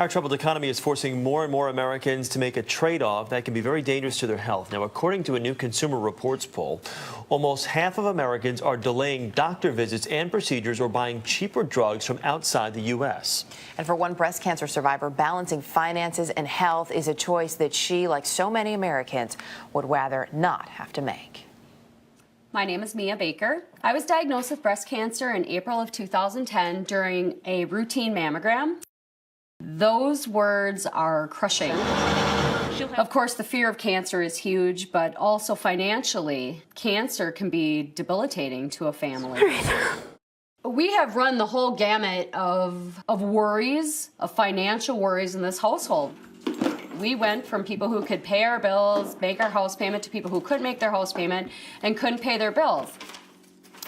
Our troubled economy is forcing more and more Americans to make a trade-off that can be very dangerous to their health. Now, according to a new Consumer Reports poll, almost half of Americans are delaying doctor visits and procedures or buying cheaper drugs from outside the U.S. And for one breast cancer survivor, balancing finances and health is a choice that she, like so many Americans, would rather not have to make. My name is Mia Baker. I was diagnosed with breast cancer in April of 2010 during a routine mammogram. Those words are crushing. Of course, the fear of cancer is huge, but also financially, cancer can be debilitating to a family. We have run the whole gamut of worries, of financial worries in this household. We went from people who could pay our bills, make our house payment, to people who couldn't make their house payment and couldn't pay their bills.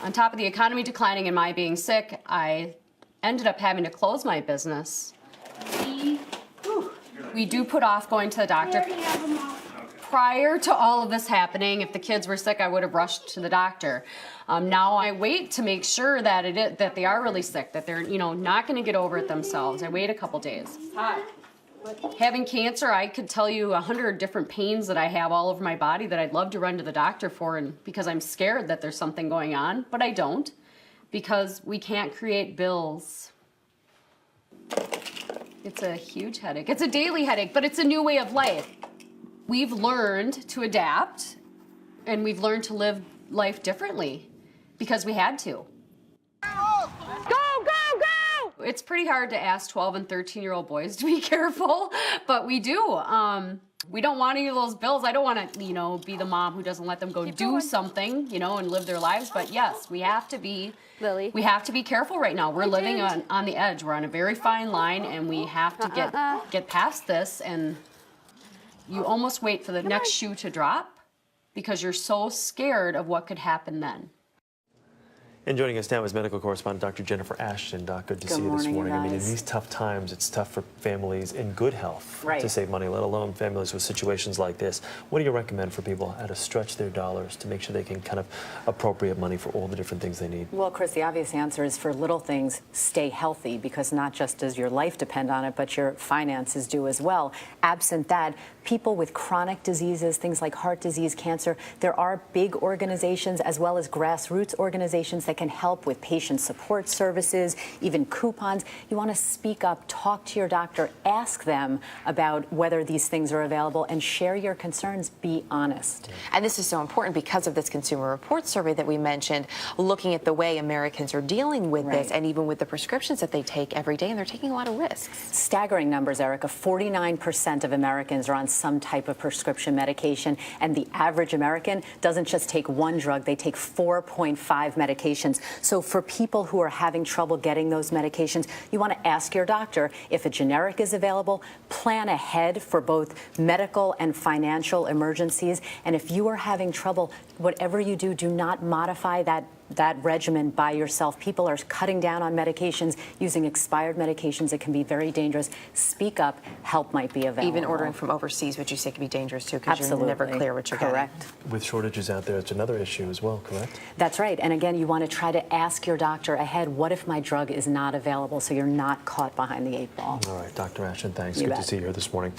On top of the economy declining and my being sick, I ended up having to close my business. We do put off going to the doctor. Prior to all of this happening, if the kids were sick, I would have rushed to the doctor. Now I wait to make sure that that they are really sick, that they're not going to get over it themselves. I wait a couple days. Having cancer, I could tell you 100 different pains that I have all over my body that I'd love to run to the doctor for, and because I'm scared that there's something going on, but I don't, because we can't create bills. It's a huge headache. It's a daily headache, but it's a new way of life. We've learned to adapt, and we've learned to live life differently because we had to. It's pretty hard to ask 12 and 13-year-old boys to be careful, but we do. We don't want any of those bills. I don't want to, be the mom who doesn't let them go do something, and live their lives. But yes, we have to be. Lily. We have to be careful right now. We're living on the edge. We're on a very fine line, and we have to get past this. And you almost wait for the next shoe to drop because you're so scared of what could happen then. And joining us now is medical correspondent Dr. Jennifer Ashton. Doc, good to see you this morning. I mean, in these tough times, it's tough for families in good health to save money, let alone families with situations like this. What do you recommend for people how to stretch their dollars to make sure they can kind of appropriate money for all the different things they need? Well, Chris, the obvious answer is for little things, stay healthy, because not just does your life depend on it, but your finances do as well. Absent that, people with chronic diseases, things like heart disease, cancer, there are big organizations as well as grassroots organizations that can help with patient support services, even coupons. You want to speak up, talk to your doctor, ask them about whether these things are available, and share your concerns. Be honest. And this is so important because of this Consumer Reports survey that we mentioned, looking at the way Americans are dealing with this, and even with the prescriptions that they take every day, and they're taking a lot of risks. Staggering numbers, Erica. 49% of Americans are on some type of prescription medication, and the average American doesn't just take one drug, they take 4.5 medications. So for people who are having trouble getting those medications, you want to ask your doctor if a generic is available, plan ahead for both medical and financial emergencies, and if you are having trouble, whatever you do, do not modify that regimen by yourself. People are cutting down on medications, using expired medications. It can be very dangerous. Speak up. Help might be available. Even ordering from overseas, which you say can be dangerous too, because you're never clear what you're getting. With shortages out there, it's another issue as well, correct? That's right. And again, you want to try to ask your doctor ahead, what if my drug is not available, so you're not caught behind the 8 ball. All right, Dr. Ashton, thanks. Good to see you here this morning.